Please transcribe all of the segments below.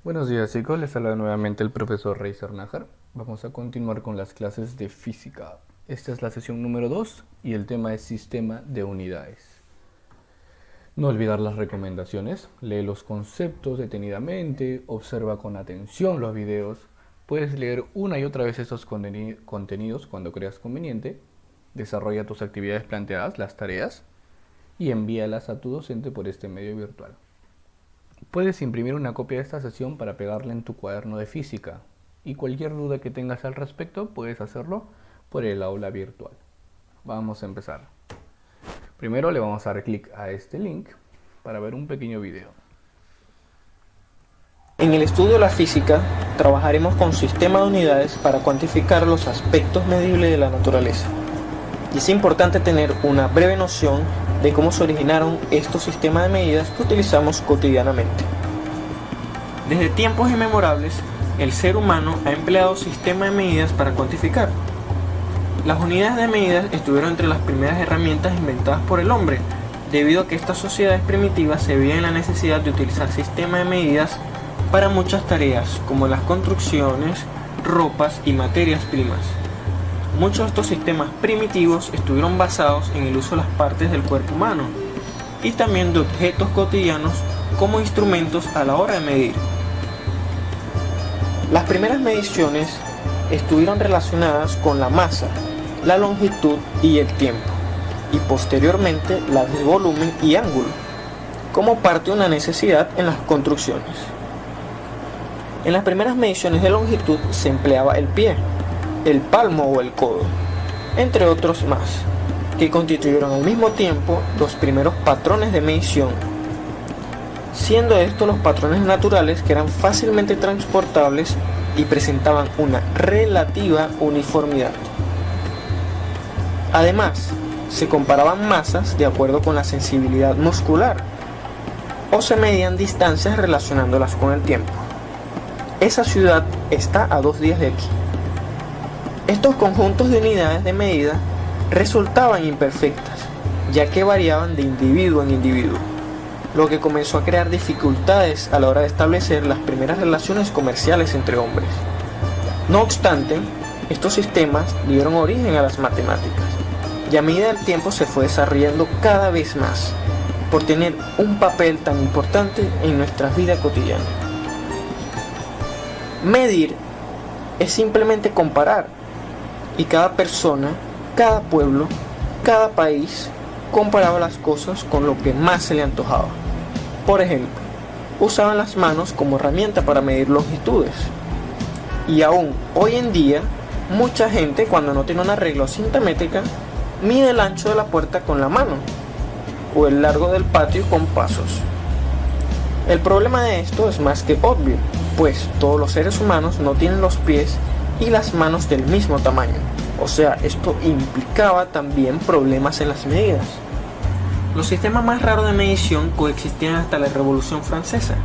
Buenos días chicos, les habla nuevamente el profesor Reiser Nájar. Vamos a continuar con las clases de física. Esta es la sesión número 2 y el tema es sistema de unidades. No olvidar las recomendaciones, lee los conceptos detenidamente, observa con atención los videos. Puedes leer una y otra vez estos contenidos cuando creas conveniente. Desarrolla tus actividades planteadas, las tareas, y envíalas a tu docente por este medio virtual. Puedes imprimir una copia de esta sesión para pegarla en tu cuaderno de física, y cualquier duda que tengas al respecto puedes hacerlo por el aula virtual. Vamos a empezar. Primero le vamos a dar clic a este link para ver un pequeño video. En el estudio de la física, trabajaremos con sistemas de unidades para cuantificar los aspectos medibles de la naturaleza. Y es importante tener una breve noción de cómo se originaron estos sistemas de medidas que utilizamos cotidianamente. Desde tiempos inmemorables, el ser humano ha empleado sistemas de medidas para cuantificar. Las unidades de medidas estuvieron entre las primeras herramientas inventadas por el hombre, debido a que estas sociedades primitivas se veían en la necesidad de utilizar sistemas de medidas para muchas tareas, como las construcciones, ropas y materias primas. Muchos de estos sistemas primitivos estuvieron basados en el uso de las partes del cuerpo humano y también de objetos cotidianos como instrumentos a la hora de medir. Las primeras mediciones estuvieron relacionadas con la masa, la longitud y el tiempo, y posteriormente las de volumen y ángulo, como parte de una necesidad en las construcciones. En las primeras mediciones de longitud se empleaba el pie, el palmo o el codo, entre otros más, que constituyeron al mismo tiempo los primeros patrones de medición, siendo estos los patrones naturales que eran fácilmente transportables y presentaban una relativa uniformidad. Además, se comparaban masas de acuerdo con la sensibilidad muscular o se medían distancias relacionándolas con el tiempo. Esa ciudad está a 2 días de aquí. Estos conjuntos de unidades de medida resultaban imperfectas, ya que variaban de individuo en individuo, lo que comenzó a crear dificultades a la hora de establecer las primeras relaciones comerciales entre hombres. No obstante, estos sistemas dieron origen a las matemáticas, y a medida del tiempo se fue desarrollando cada vez más, por tener un papel tan importante en nuestra vida cotidiana. Medir es simplemente comparar, y cada persona, cada pueblo, cada país comparaba las cosas con lo que más se le antojaba. Por ejemplo, usaban las manos como herramienta para medir longitudes. Y aún hoy en día, mucha gente cuando no tiene una regla o cinta métrica, mide el ancho de la puerta con la mano o el largo del patio con pasos. El problema de esto es más que obvio, pues todos los seres humanos no tienen los pies y las manos del mismo tamaño. O sea, esto implicaba también problemas en las medidas. Los sistemas más raros de medición coexistían hasta la Revolución Francesa,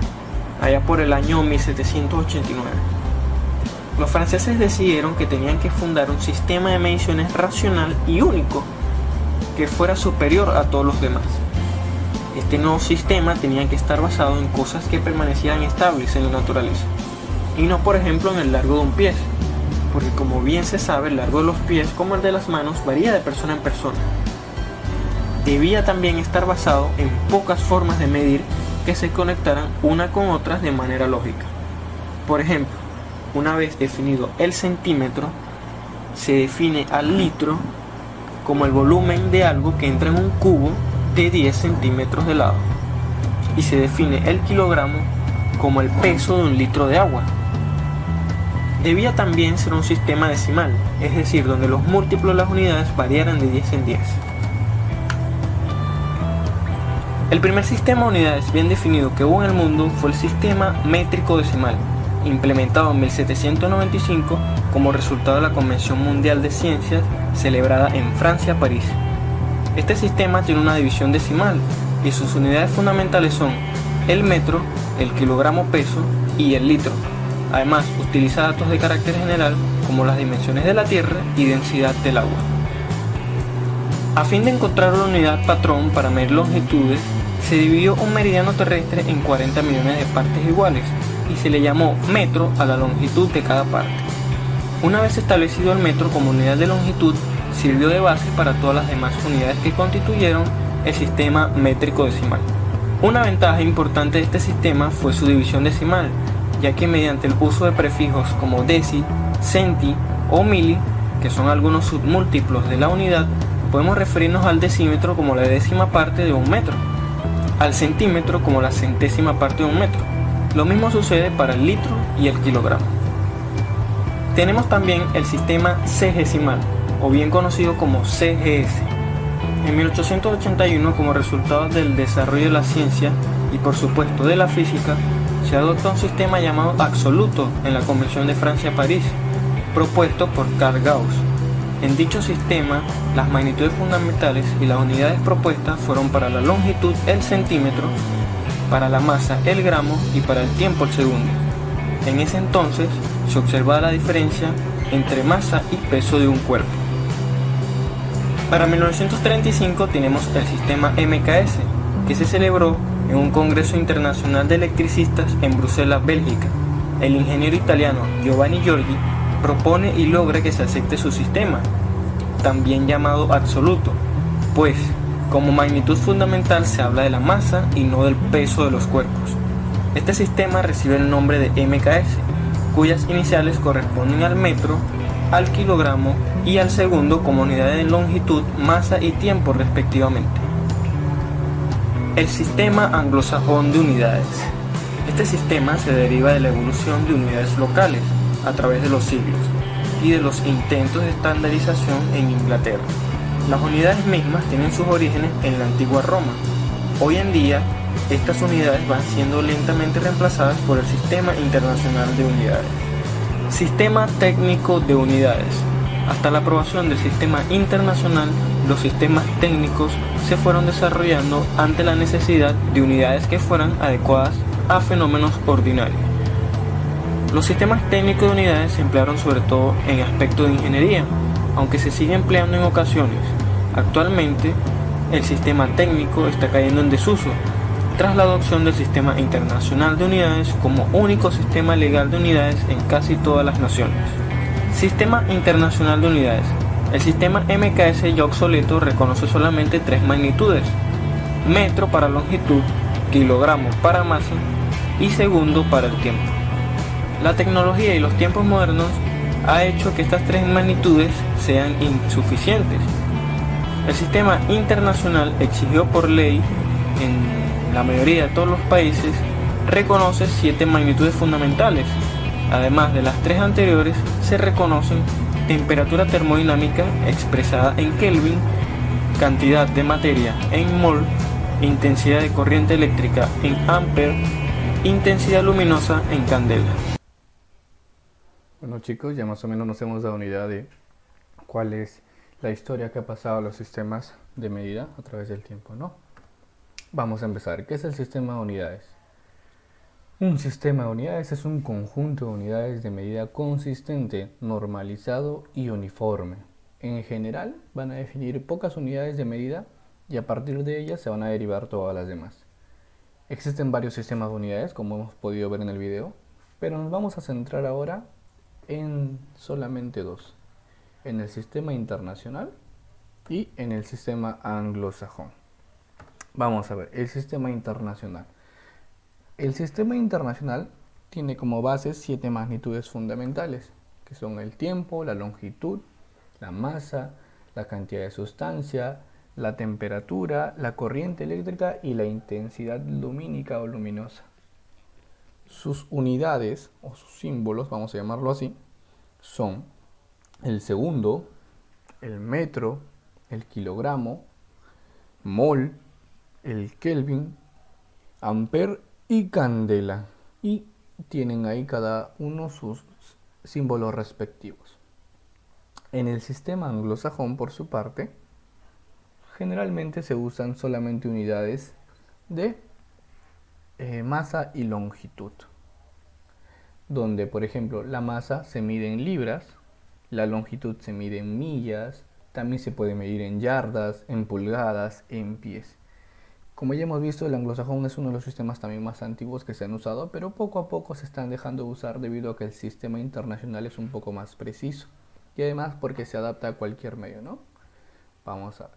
allá por el año 1789. Los franceses decidieron que tenían que fundar un sistema de mediciones racional y único, que fuera superior a todos los demás. Este nuevo sistema tenía que estar basado en cosas que permanecieran estables en la naturaleza, y no por ejemplo en el largo de un pie, porque como bien se sabe, el largo de los pies como el de las manos varía de persona en persona. Debía también estar basado en pocas formas de medir que se conectaran una con otras de manera lógica. Por ejemplo, una vez definido el centímetro, se define al litro como el volumen de algo que entra en un cubo de 10 centímetros de lado, y se define el kilogramo como el peso de un litro de agua. Debía también ser un sistema decimal, es decir, donde los múltiplos de las unidades variaran de 10 en 10. El primer sistema de unidades bien definido que hubo en el mundo fue el sistema métrico decimal, implementado en 1795 como resultado de la Convención Mundial de Ciencias celebrada en Francia, París. Este sistema tiene una división decimal y sus unidades fundamentales son el metro, el kilogramo peso y el litro. Además, utiliza datos de carácter general como las dimensiones de la Tierra y densidad del agua. A fin de encontrar una unidad patrón para medir longitudes, se dividió un meridiano terrestre en 40 millones de partes iguales, y se le llamó metro a la longitud de cada parte. Una vez establecido el metro como unidad de longitud, sirvió de base para todas las demás unidades que constituyeron el sistema métrico decimal. Una ventaja importante de este sistema fue su división decimal, ya que mediante el uso de prefijos como deci, centi o mili, que son algunos submúltiplos de la unidad, podemos referirnos al decímetro como la décima parte de un metro, al centímetro como la centésima parte de un metro. Lo mismo sucede para el litro y el kilogramo. Tenemos también el sistema cgesimal, o bien conocido como CGS. En 1881, como resultado del desarrollo de la ciencia y por supuesto de la física, se adopta un sistema llamado absoluto en la Convención de Francia-París, propuesto por Carl Gauss. En dicho sistema, las magnitudes fundamentales y las unidades propuestas fueron para la longitud el centímetro, para la masa el gramo y para el tiempo el segundo. En ese entonces se observaba la diferencia entre masa y peso de un cuerpo. Para 1935 tenemos el sistema MKS, que se celebró en un Congreso Internacional de Electricistas en Bruselas, Bélgica. El ingeniero italiano Giovanni Giorgi propone y logra que se acepte su sistema, también llamado absoluto, pues como magnitud fundamental se habla de la masa y no del peso de los cuerpos. Este sistema recibe el nombre de MKS, cuyas iniciales corresponden al metro, al kilogramo y al segundo como unidades de longitud, masa y tiempo respectivamente. El sistema anglosajón de unidades. Este sistema se deriva de la evolución de unidades locales a través de los siglos y de los intentos de estandarización en Inglaterra. Las unidades mismas tienen sus orígenes en la antigua Roma. Hoy en día, estas unidades van siendo lentamente reemplazadas por el Sistema Internacional de Unidades. Sistema técnico de unidades. Hasta la aprobación del sistema internacional, los sistemas técnicos se fueron desarrollando ante la necesidad de unidades que fueran adecuadas a fenómenos ordinarios. Los sistemas técnicos de unidades se emplearon sobre todo en aspectos de ingeniería, aunque se sigue empleando en ocasiones. Actualmente, el sistema técnico está cayendo en desuso, tras la adopción del Sistema Internacional de Unidades como único sistema legal de unidades en casi todas las naciones. Sistema Internacional de Unidades. El sistema MKS ya obsoleto reconoce solamente tres magnitudes: metro para longitud, kilogramo para masa y segundo para el tiempo. La tecnología y los tiempos modernos ha hecho que estas tres magnitudes sean insuficientes. El sistema internacional, exigido por ley en la mayoría de todos los países, reconoce 7 magnitudes fundamentales. Además de las tres anteriores, se reconocen temperatura termodinámica expresada en Kelvin, cantidad de materia en mol, intensidad de corriente eléctrica en ampere, intensidad luminosa en candela. Bueno chicos, ya más o menos nos hemos dado una idea de cuál es la historia que ha pasado a los sistemas de medida a través del tiempo, ¿no? Vamos a empezar. ¿Qué es el sistema de unidades? Un sistema de unidades es un conjunto de unidades de medida consistente, normalizado y uniforme. En general van a definir pocas unidades de medida y a partir de ellas se van a derivar todas las demás. Existen varios sistemas de unidades, como hemos podido ver en el video, pero nos vamos a centrar ahora en solamente dos: en el sistema internacional y en el sistema anglosajón. Vamos a ver, el sistema internacional. El sistema internacional tiene como base 7 magnitudes fundamentales, que son el tiempo, la longitud, la masa, la cantidad de sustancia, la temperatura, la corriente eléctrica y la intensidad lumínica o luminosa. Sus unidades o sus símbolos, vamos a llamarlo así, son el segundo, el metro, el kilogramo, mol, el Kelvin, ampere y candela, y tienen ahí cada uno sus símbolos respectivos. En el sistema anglosajón, por su parte, generalmente se usan solamente unidades de masa y longitud, donde por ejemplo la masa se mide en libras, la longitud se mide en millas, también se puede medir en yardas, en pulgadas, en pies. Como ya hemos visto, el anglosajón es uno de los sistemas también más antiguos que se han usado, pero poco a poco se están dejando de usar debido a que el sistema internacional es un poco más preciso y además porque se adapta a cualquier medio, ¿no? Vamos a ver.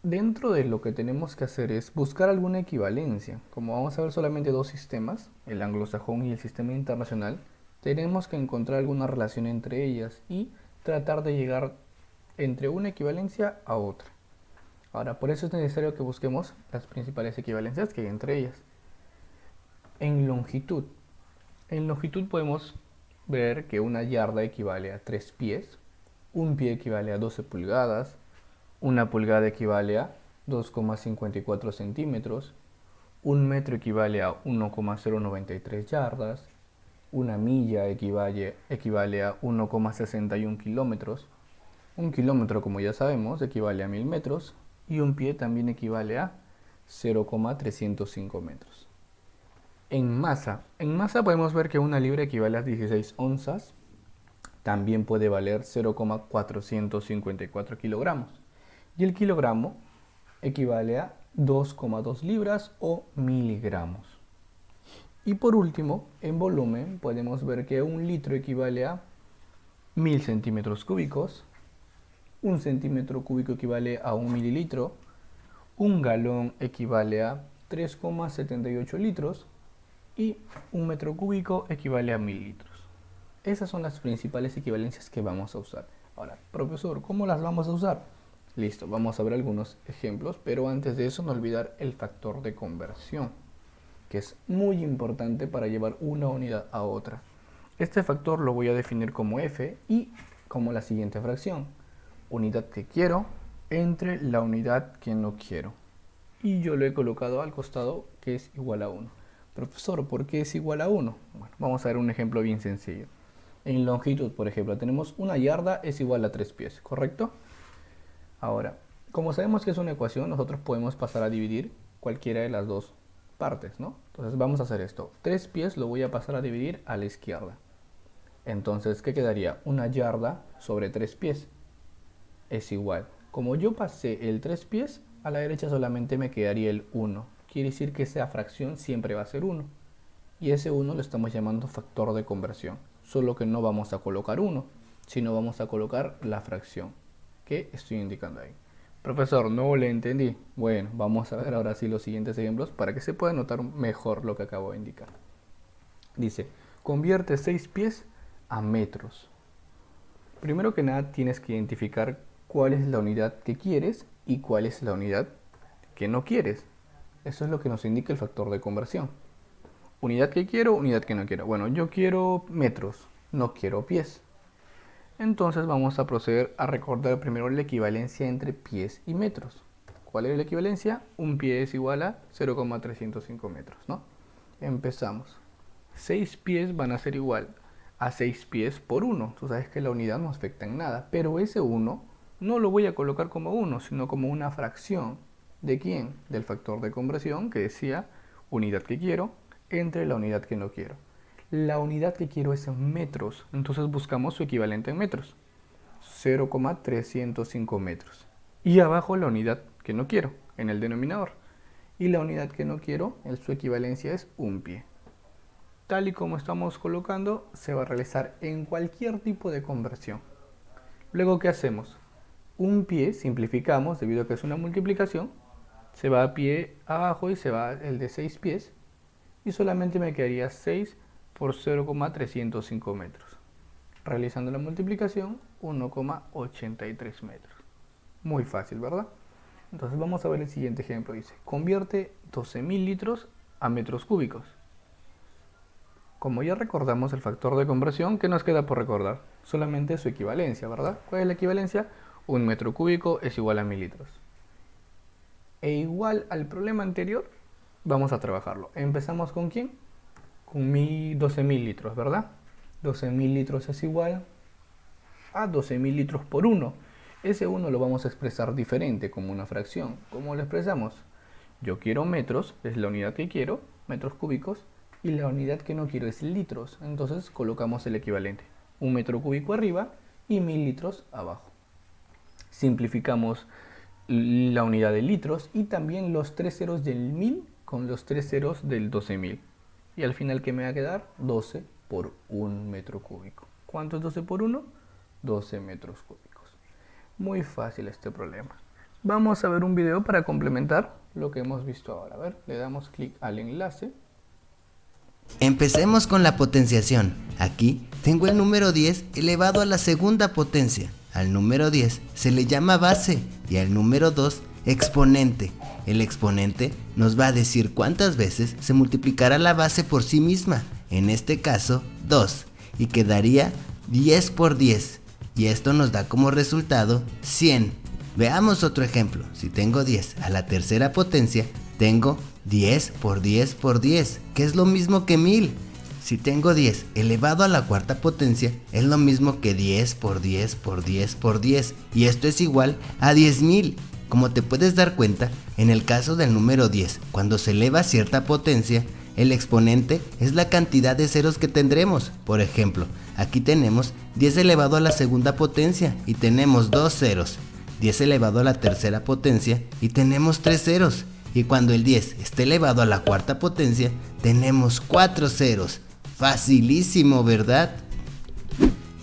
Dentro de lo que tenemos que hacer es buscar alguna equivalencia. Como vamos a ver solamente dos sistemas, el anglosajón y el sistema internacional, tenemos que encontrar alguna relación entre ellas y tratar de llegar entre una equivalencia a otra. Ahora, por eso es necesario que busquemos las principales equivalencias que hay entre ellas. En longitud podemos ver que una yarda equivale a 3 pies, un pie equivale a 12 pulgadas, una pulgada equivale a 2,54 centímetros, un metro equivale a 1,093 yardas, una milla equivale a 1,61 kilómetros, un kilómetro, como ya sabemos, equivale a 1000 metros y un pie también equivale a 0,305 metros. En masa podemos ver que una libra equivale a 16 onzas, también puede valer 0,454 kilogramos y el kilogramo equivale a 2,2 libras o miligramos. Y por último, en volumen podemos ver que un litro equivale a 1000 centímetros cúbicos, un centímetro cúbico equivale a 1 mililitro, un galón equivale a 3,78 litros y un metro cúbico equivale a 1000 litros. Esas son las principales equivalencias que vamos a usar. Ahora, profesor, ¿cómo las vamos a usar? Listo, vamos a ver algunos ejemplos, pero antes de eso no olvidar el factor de conversión, que es muy importante para llevar una unidad a otra. Este factor lo voy a definir como f y como la siguiente fracción: unidad que quiero entre la unidad que no quiero. Y yo lo he colocado al costado que es igual a 1. Profesor, ¿por qué es igual a 1? Bueno, vamos a ver un ejemplo bien sencillo. En longitud, por ejemplo, tenemos una yarda es igual a 3 pies, ¿correcto? Ahora, como sabemos que es una ecuación, nosotros podemos pasar a dividir cualquiera de las dos partes, ¿no? Entonces vamos a hacer esto. 3 pies lo voy a pasar a dividir a la izquierda. Entonces, ¿qué quedaría? Una yarda sobre 3 pies es igual. Como yo pasé el 3 pies, a la derecha solamente me quedaría el 1. Quiere decir que esa fracción siempre va a ser 1. Y ese 1 lo estamos llamando factor de conversión. Solo que no vamos a colocar 1, sino vamos a colocar la fracción que estoy indicando ahí. Profesor, no le entendí. Bueno, vamos a ver ahora sí los siguientes ejemplos para que se pueda notar mejor lo que acabo de indicar. Dice, convierte 6 pies a metros. Primero que nada tienes que identificar cuál es la unidad que quieres y cuál es la unidad que no quieres. Eso es lo que nos indica el factor de conversión. Unidad que quiero, unidad que no quiero. Bueno, yo quiero metros, no quiero pies. Entonces vamos a proceder a recordar primero la equivalencia entre pies y metros. ¿Cuál es la equivalencia? Un pie es igual a 0,305 metros, ¿no? Empezamos. 6 pies van a ser igual a 6 pies por 1. Tú sabes que la unidad no afecta en nada, pero ese 1 no lo voy a colocar como 1, sino como una fracción. ¿De quién? Del factor de conversión que decía unidad que quiero entre la unidad que no quiero. La unidad que quiero es en metros, entonces buscamos su equivalente en metros, 0,305 metros. Y abajo la unidad que no quiero, en el denominador. Y la unidad que no quiero, su equivalencia es un pie. Tal y como estamos colocando, se va a realizar en cualquier tipo de conversión. Luego, ¿qué hacemos? Un pie, simplificamos, debido a que es una multiplicación, se va a pie abajo y se va el de 6 pies, y solamente me quedaría 6 por 0,305 metros. Realizando la multiplicación, 1,83 metros. Muy fácil, ¿verdad? Entonces vamos a ver el siguiente ejemplo. Dice, convierte 12.000 litros a metros cúbicos. Como ya recordamos el factor de conversión, ¿qué nos queda por recordar? Solamente su equivalencia, ¿verdad? ¿Cuál es la equivalencia? Un metro cúbico es igual a 1000 litros. E igual al problema anterior, vamos a trabajarlo. ¿Empezamos con quién? Con 12.000 litros, ¿verdad? 12.000 litros es igual a 12.000 litros por 1. Ese 1 lo vamos a expresar diferente, como una fracción. ¿Cómo lo expresamos? Yo quiero metros, es la unidad que quiero, metros cúbicos, y la unidad que no quiero es litros. Entonces colocamos el equivalente. Un metro cúbico arriba y 1000 litros abajo. Simplificamos la unidad de litros y también los 3 ceros del 1000 con los 3 ceros del 12.000. Y al final, ¿qué me va a quedar? 12 por 1 metro cúbico. ¿Cuánto es 12 por 1? 12 metros cúbicos. Muy fácil este problema. Vamos a ver un video para complementar lo que hemos visto ahora. A ver, le damos clic al enlace. Empecemos con la potenciación. Aquí tengo el número 10 elevado a la segunda potencia. Al número 10 se le llama base y al número 2 exponente. El exponente nos va a decir cuántas veces se multiplicará la base por sí misma, en este caso 2, y quedaría 10 por 10, y esto nos da como resultado 100. Veamos otro ejemplo. Si tengo 10 a la tercera potencia, tengo 10 por 10 por 10, que es lo mismo que 1000. Si tengo 10 elevado a la cuarta potencia, es lo mismo que 10 por 10 por 10 por 10, y esto es igual a 10.000. Como te puedes dar cuenta, en el caso del número 10, cuando se eleva a cierta potencia, el exponente es la cantidad de ceros que tendremos. Por ejemplo, aquí tenemos 10 elevado a la segunda potencia y tenemos 2 ceros. 10 elevado a la tercera potencia y tenemos 3 ceros. Y cuando el 10 esté elevado a la cuarta potencia, tenemos 4 ceros. Facilísimo, ¿verdad?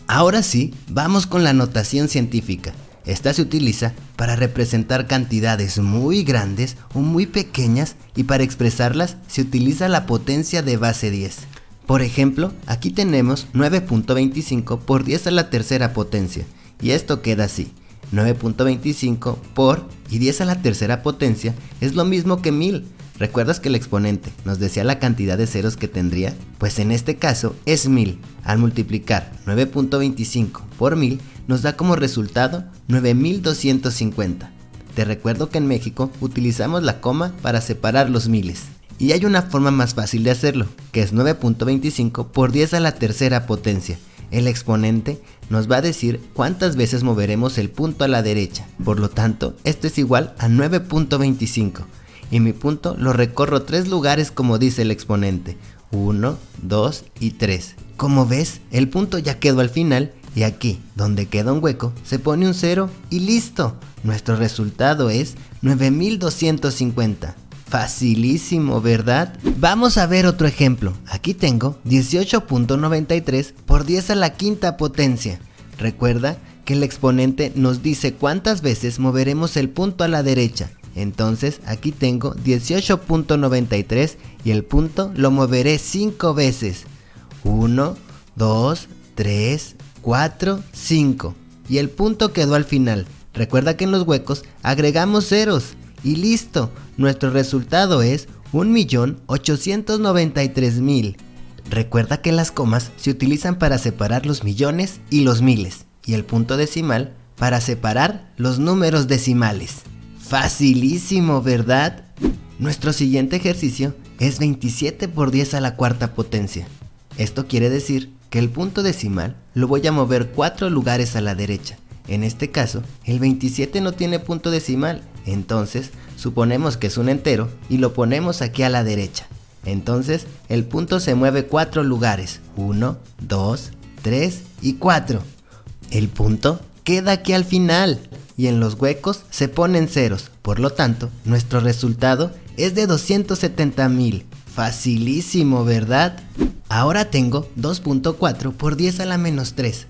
Ahora sí, vamos con la notación científica. Esta se utiliza para representar cantidades muy grandes o muy pequeñas, y para expresarlas se utiliza la potencia de base 10. Por ejemplo, aquí tenemos 9.25 por 10 a la tercera potencia, y esto queda así. 9.25 por y 10 a la tercera potencia es lo mismo que 1000. ¿Recuerdas que el exponente nos decía la cantidad de ceros que tendría? Pues en este caso es 1000. Al multiplicar 9.25 por 1000 nos da como resultado 9250. Te recuerdo que en México utilizamos la coma para separar los miles. Y hay una forma más fácil de hacerlo, que es 9.25 por 10 a la tercera potencia. El exponente nos va a decir cuántas veces moveremos el punto a la derecha. Por lo tanto, esto es igual a 9.25. Y mi punto lo recorro 3 lugares como dice el exponente. 1, 2 y 3. Como ves, el punto ya quedó al final, y aquí, donde queda un hueco, se pone un 0 y listo. Nuestro resultado es 9250. Facilísimo, ¿verdad? Vamos a ver otro ejemplo. Aquí tengo 18.93 por 10 a la quinta potencia. Recuerda que el exponente nos dice cuántas veces moveremos el punto a la derecha. Entonces aquí tengo 18.93 y el punto lo moveré 5 veces. 1, 2, 3, 4, 5. Y el punto quedó al final. Recuerda que en los huecos agregamos ceros. Y listo, nuestro resultado es 1.893.000. Recuerda que las comas se utilizan para separar los millones y los miles, y el punto decimal para separar los números decimales. Facilísimo, ¿verdad? Nuestro siguiente ejercicio es 27 por 10 a la cuarta potencia. Esto quiere decir que el punto decimal lo voy a mover 4 lugares a la derecha. En este caso, el 27 no tiene punto decimal, entonces suponemos que es un entero y lo ponemos aquí a la derecha. Entonces el punto se mueve 4 lugares, 1, 2, 3 y 4. El punto queda aquí al final y en los huecos se ponen ceros, por lo tanto nuestro resultado es de 270.000. Facilísimo, ¿verdad? Ahora tengo 2.4 por 10 a la menos 3.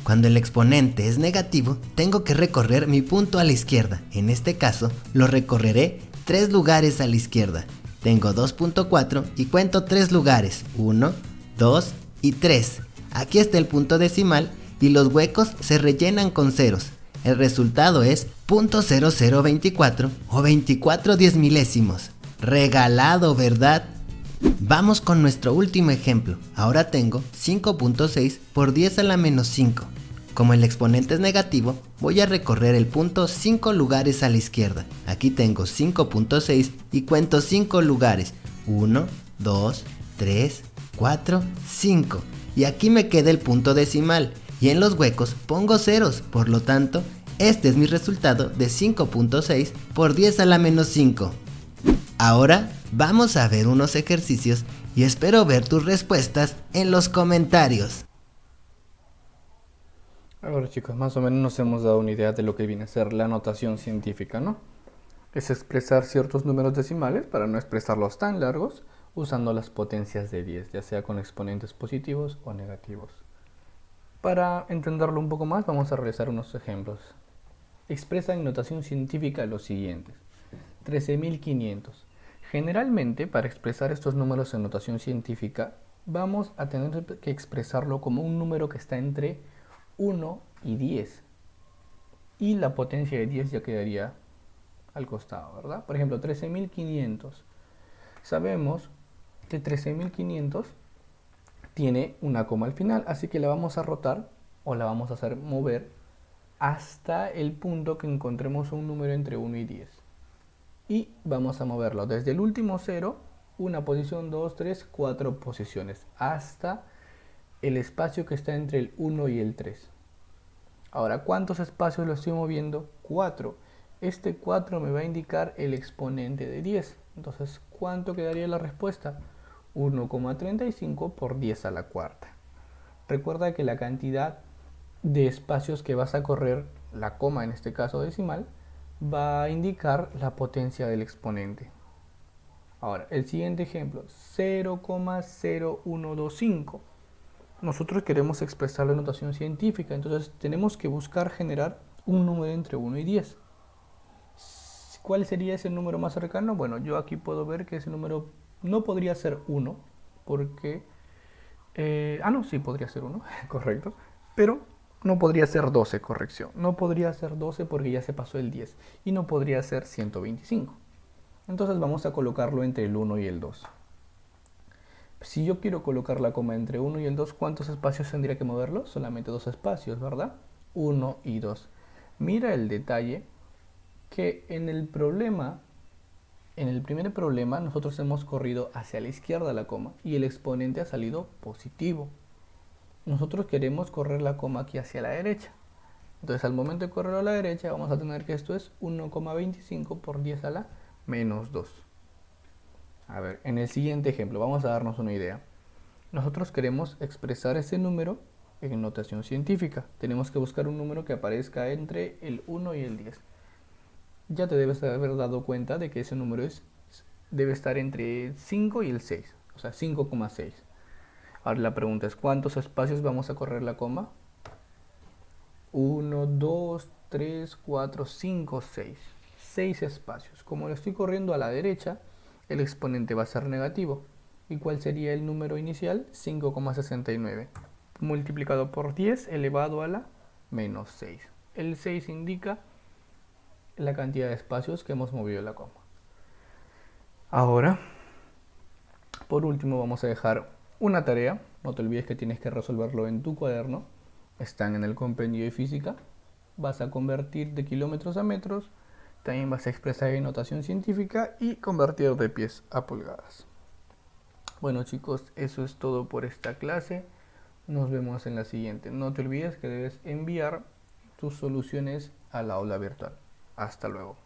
Cuando el exponente es negativo, tengo que recorrer mi punto a la izquierda. En este caso, lo recorreré 3 lugares a la izquierda. Tengo 2.4 y cuento 3 lugares, 1, 2 y 3. Aquí está el punto decimal y los huecos se rellenan con ceros. El resultado es .0024 o 24 diezmilésimos. Regalado, ¿verdad? Vamos con nuestro último ejemplo. Ahora tengo 5.6 por 10 a la menos 5. Como el exponente es negativo, voy a recorrer el punto 5 lugares a la izquierda. Aquí tengo 5.6 y cuento 5 lugares. 1, 2, 3, 4, 5. Y aquí me queda el punto decimal. Y en los huecos pongo ceros, por lo tanto, este es mi resultado de 5.6 por 10 a la menos 5. Ahora vamos a ver unos ejercicios y espero ver tus respuestas en los comentarios. Ahora chicos, más o menos nos hemos dado una idea de lo que viene a ser la notación científica, ¿no? Es expresar ciertos números decimales para no expresarlos tan largos usando las potencias de 10, ya sea con exponentes positivos o negativos. Para entenderlo un poco más, vamos a realizar unos ejemplos. Expresa en notación científica los siguientes. 13.500. Generalmente, para expresar estos números en notación científica, vamos a tener que expresarlo como un número que está entre 1 y 10. Y la potencia de 10 ya quedaría al costado, ¿verdad? Por ejemplo, 13.500. Sabemos que 13.500 tiene una coma al final, así que la vamos a rotar o la vamos a hacer mover hasta el punto que encontremos un número entre 1 y 10. Y vamos a moverlo desde el último 0, una posición, 2, 3, 4 posiciones, hasta el espacio que está entre el 1 y el 3. Ahora, ¿cuántos espacios lo estoy moviendo? 4. Este 4 me va a indicar el exponente de 10. Entonces, ¿cuánto quedaría la respuesta? 1,35 por 10 a la cuarta. Recuerda que la cantidad de espacios que vas a correr, la coma en este caso decimal, va a indicar la potencia del exponente. Ahora, el siguiente ejemplo, 0,0125. Nosotros queremos expresarlo en notación científica, entonces tenemos que buscar generar un número entre 1 y 10. ¿Cuál sería ese número más cercano? Bueno, yo aquí puedo ver que ese número no podría ser 1, porque... no, sí podría ser 1, correcto, pero no podría ser 12, corrección. No podría ser 12 porque ya se pasó el 10, y no podría ser 125. Entonces vamos a colocarlo entre el 1 y el 2. Si yo quiero colocar la coma entre 1 y el 2, ¿cuántos espacios tendría que moverlo? Solamente 2 espacios, ¿verdad? 1 y 2. Mira el detalle que en el primer problema, nosotros hemos corrido hacia la izquierda la coma y el exponente ha salido positivo. Nosotros queremos correr la coma aquí hacia la derecha. Entonces, al momento de correrlo a la derecha, vamos a tener que esto es 1,25 por 10 a la menos 2. A ver, en el siguiente ejemplo, vamos a darnos una idea. Nosotros queremos expresar ese número en notación científica. Tenemos que buscar un número que aparezca entre el 1 y el 10. Ya te debes haber dado cuenta de que ese número debe estar entre el 5 y el 6, o sea, 5,6. Ahora la pregunta es, ¿cuántos espacios vamos a correr la coma? 1, 2, 3, 4, 5, 6. 6 espacios. Como lo estoy corriendo a la derecha, el exponente va a ser negativo. ¿Y cuál sería el número inicial? 5,69 multiplicado por 10 elevado a la menos 6. El 6 indica la cantidad de espacios que hemos movido la coma. Ahora, por último, vamos a dejar una tarea. No te olvides que tienes que resolverlo en tu cuaderno. Están en el compendio de física. Vas a convertir de kilómetros a metros. También vas a expresar en notación científica y convertir de pies a pulgadas. Bueno chicos, eso es todo por esta clase. Nos vemos en la siguiente. No te olvides que debes enviar tus soluciones al aula virtual. Hasta luego.